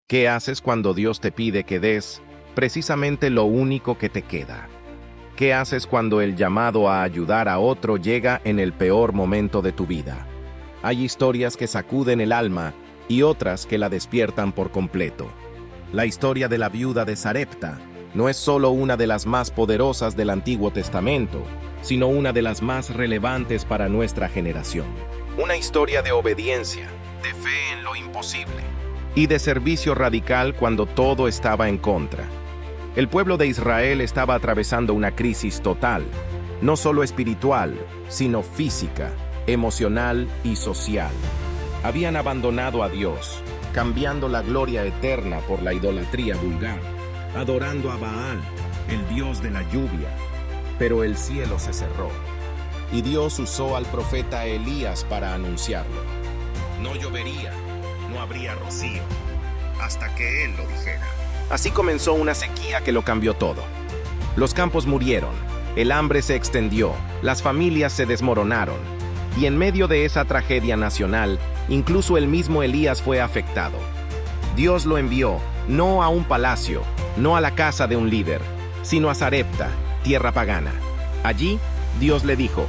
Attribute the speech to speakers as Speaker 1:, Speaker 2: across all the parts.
Speaker 1: ¿Qué haces cuando Dios te pide que des precisamente lo único que te queda? ¿Qué haces cuando el llamado a ayudar a otro llega en el peor momento de tu vida? Hay historias que sacuden el alma y otras que la despiertan por completo. La historia de la viuda de Sarepta no es solo una de las más poderosas del Antiguo Testamento, sino una de las más relevantes para nuestra generación. Una historia de obediencia, de fe en lo imposible y de servicio radical cuando todo estaba en contra. El pueblo de Israel estaba atravesando una crisis total, no solo espiritual, sino física, emocional y social. Habían abandonado a Dios, cambiando la gloria eterna por la idolatría vulgar, adorando a Baal, el dios de la lluvia. Pero el cielo se cerró, y Dios usó al profeta Elías para anunciarlo. No llovería, no habría rocío, hasta que él lo dijera. Así comenzó una sequía que lo cambió todo. Los campos murieron, el hambre se extendió, las familias se desmoronaron, y en medio de esa tragedia nacional, incluso el mismo Elías fue afectado. Dios lo envió, no a un palacio, no a la casa de un líder, sino a Sarepta, tierra pagana. Allí, Dios le dijo: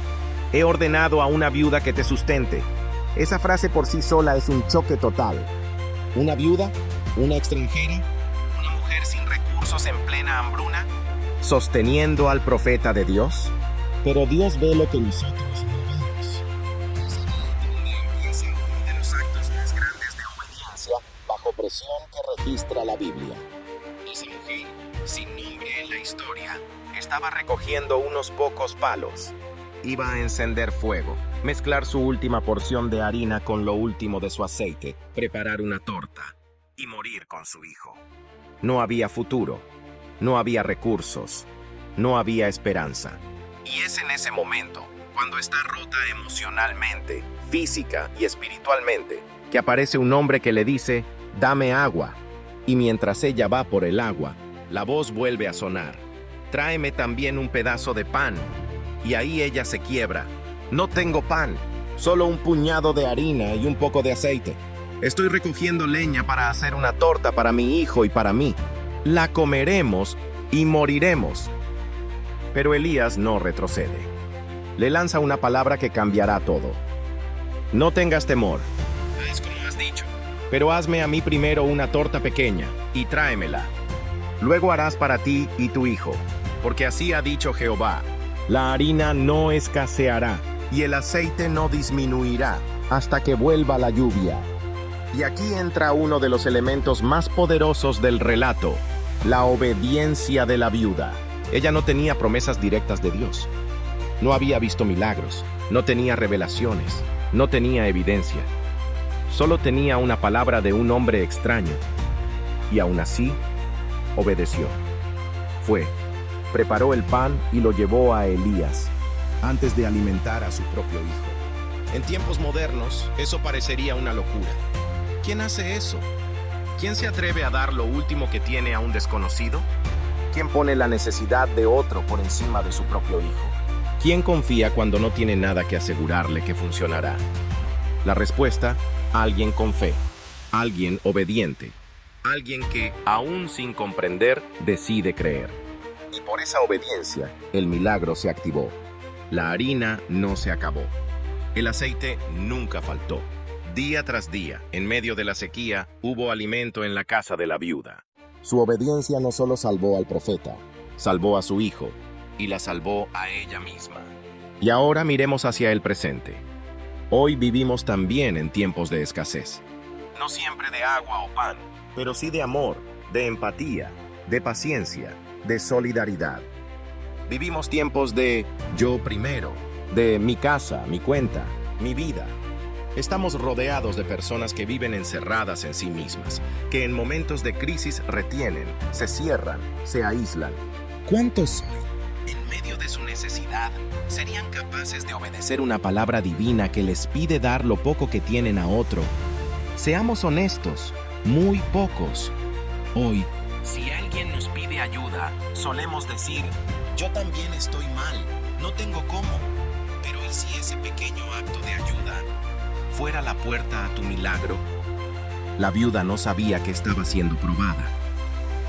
Speaker 1: «He ordenado a una viuda que te sustente». Esa frase por sí sola es un choque total. ¿Una viuda? ¿Una extranjera? ¿Una mujer sin recursos en plena hambruna? ¿Sosteniendo al profeta de Dios? Pero Dios ve lo que nosotros no vemos. Es ahí donde empieza uno de los actos más grandes de obediencia bajo presión que registra la Biblia. Esa mujer, sin nombre en la historia, estaba recogiendo unos pocos palos. Iba a encender fuego, mezclar su última porción de harina con lo último de su aceite, preparar una torta y morir con su hijo. No había futuro, no había recursos, no había esperanza. Y es en ese momento, cuando está rota emocionalmente, física y espiritualmente, que aparece un hombre que le dice: «Dame agua». Y mientras ella va por el agua, la voz vuelve a sonar: «Tráeme también un pedazo de pan». Y ahí ella se quiebra. «No tengo pan, solo un puñado de harina y un poco de aceite. Estoy recogiendo leña para hacer una torta para mi hijo y para mí. La comeremos y moriremos». Pero Elías no retrocede. Le lanza una palabra que cambiará todo. «No tengas temor. Haz como has dicho. Pero hazme a mí primero una torta pequeña y tráemela. Luego harás para ti y tu hijo, porque así ha dicho Jehová: la harina no escaseará y el aceite no disminuirá hasta que vuelva la lluvia». Y aquí entra uno de los elementos más poderosos del relato: la obediencia de la viuda. Ella no tenía promesas directas de Dios. No había visto milagros, no tenía revelaciones, no tenía evidencia. Solo tenía una palabra de un hombre extraño. Y aún así, obedeció. Fue, preparó el pan y lo llevó a Elías, antes de alimentar a su propio hijo. En tiempos modernos, eso parecería una locura. ¿Quién hace eso? ¿Quién se atreve a dar lo último que tiene a un desconocido? ¿Quién pone la necesidad de otro por encima de su propio hijo? ¿Quién confía cuando no tiene nada que asegurarle que funcionará? La respuesta: alguien con fe, alguien obediente, alguien que, aún sin comprender, decide creer. Y por esa obediencia, el milagro se activó. La harina no se acabó. El aceite nunca faltó. Día tras día, en medio de la sequía, hubo alimento en la casa de la viuda. Su obediencia no solo salvó al profeta, salvó a su hijo y la salvó a ella misma. Y ahora miremos hacia el presente. Hoy vivimos también en tiempos de escasez. No siempre de agua o pan, pero sí de amor, de empatía, de paciencia, de solidaridad. Vivimos tiempos de yo primero, de mi casa, mi cuenta, mi vida. Estamos rodeados de personas que viven encerradas en sí mismas, que en momentos de crisis retienen, se cierran, se aíslan. ¿Cuántos hoy, en medio de su necesidad, serían capaces de obedecer una palabra divina que les pide dar lo poco que tienen a otro? Seamos honestos, muy pocos. Hoy, si alguien nos pide ayuda, solemos decir: yo también estoy mal, no tengo cómo. Pero ¿y si ese pequeño acto de ayuda fuera la puerta a tu milagro? La viuda no sabía que estaba siendo probada.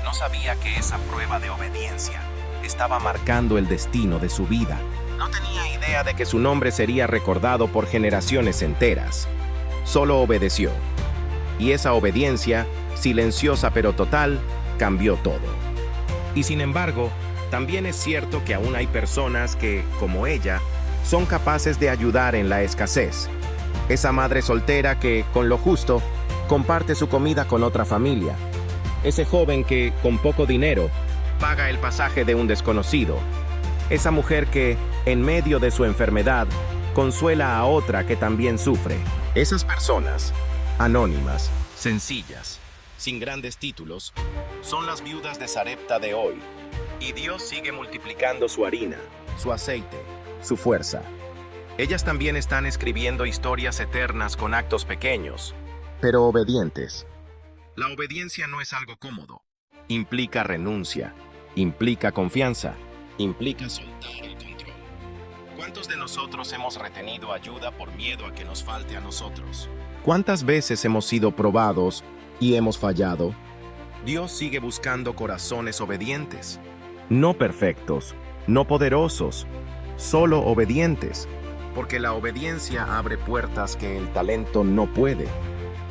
Speaker 1: No sabía que esa prueba de obediencia estaba marcando el destino de su vida. No tenía idea de que su nombre sería recordado por generaciones enteras. Solo obedeció. Y esa obediencia, silenciosa pero total, cambió todo. Y sin embargo, también es cierto que aún hay personas que, como ella, son capaces de ayudar en la escasez. Esa madre soltera que, con lo justo, comparte su comida con otra familia. Ese joven que, con poco dinero, paga el pasaje de un desconocido. Esa mujer que, en medio de su enfermedad, consuela a otra que también sufre. Esas personas, anónimas, sencillas, sin grandes títulos, son las viudas de Sarepta de hoy. Y Dios sigue multiplicando su harina, su aceite, su fuerza. Ellas también están escribiendo historias eternas con actos pequeños, pero obedientes. La obediencia no es algo cómodo. Implica renuncia, implica confianza, implica soltar el control. ¿Cuántos de nosotros hemos retenido ayuda por miedo a que nos falte a nosotros? ¿Cuántas veces hemos sido probados y hemos fallado? Dios sigue buscando corazones obedientes. No perfectos, no poderosos, solo obedientes. Porque la obediencia abre puertas que el talento no puede.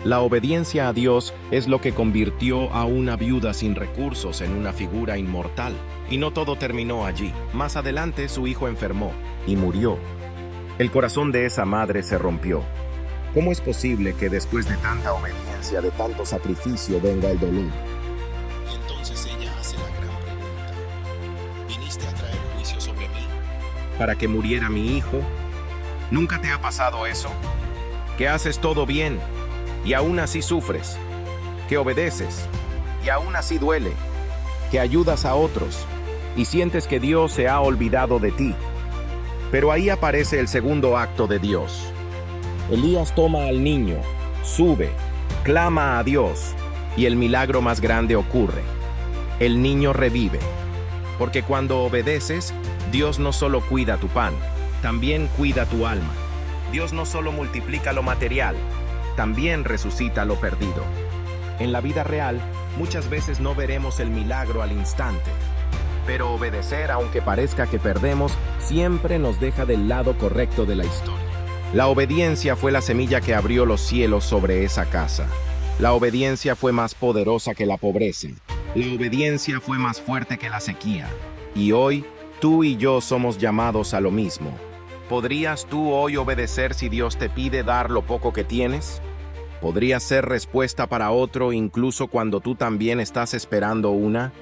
Speaker 1: La obediencia a Dios es lo que convirtió a una viuda sin recursos en una figura inmortal. Y no todo terminó allí. Más adelante su hijo enfermó y murió. El corazón de esa madre se rompió. ¿Cómo es posible que después de tanta obediencia, de tanto sacrificio, venga el dolor? Y entonces ella hace la gran pregunta: ¿viniste a traer juicio sobre mí para que muriera mi hijo? ¿Nunca te ha pasado eso? Que haces todo bien y aún así sufres, que obedeces y aún así duele, que ayudas a otros y sientes que Dios se ha olvidado de ti. Pero ahí aparece el segundo acto de Dios. Elías toma al niño, sube, clama a Dios y el milagro más grande ocurre. El niño revive, porque cuando obedeces, Dios no solo cuida tu pan, también cuida tu alma. Dios no solo multiplica lo material, también resucita lo perdido. En la vida real, muchas veces no veremos el milagro al instante, pero obedecer, aunque parezca que perdemos, siempre nos deja del lado correcto de la historia. La obediencia fue la semilla que abrió los cielos sobre esa casa. La obediencia fue más poderosa que la pobreza. La obediencia fue más fuerte que la sequía. Y hoy, tú y yo somos llamados a lo mismo. ¿Podrías tú hoy obedecer si Dios te pide dar lo poco que tienes? ¿Podrías ser respuesta para otro incluso cuando tú también estás esperando una?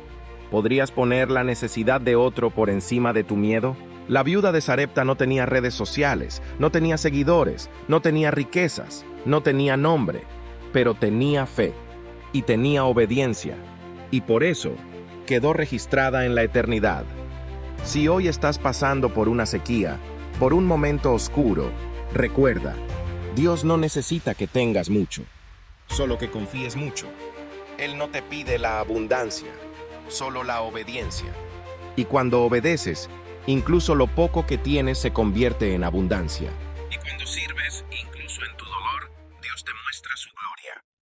Speaker 1: ¿Podrías poner la necesidad de otro por encima de tu miedo? La viuda de Sarepta no tenía redes sociales, no tenía seguidores, no tenía riquezas, no tenía nombre, pero tenía fe y tenía obediencia, y por eso quedó registrada en la eternidad. Si hoy estás pasando por una sequía, por un momento oscuro, recuerda, Dios no necesita que tengas mucho, solo que confíes mucho. Él no te pide la abundancia, solo la obediencia. Y cuando obedeces, incluso lo poco que tienes se convierte en abundancia. Y cuando sirves,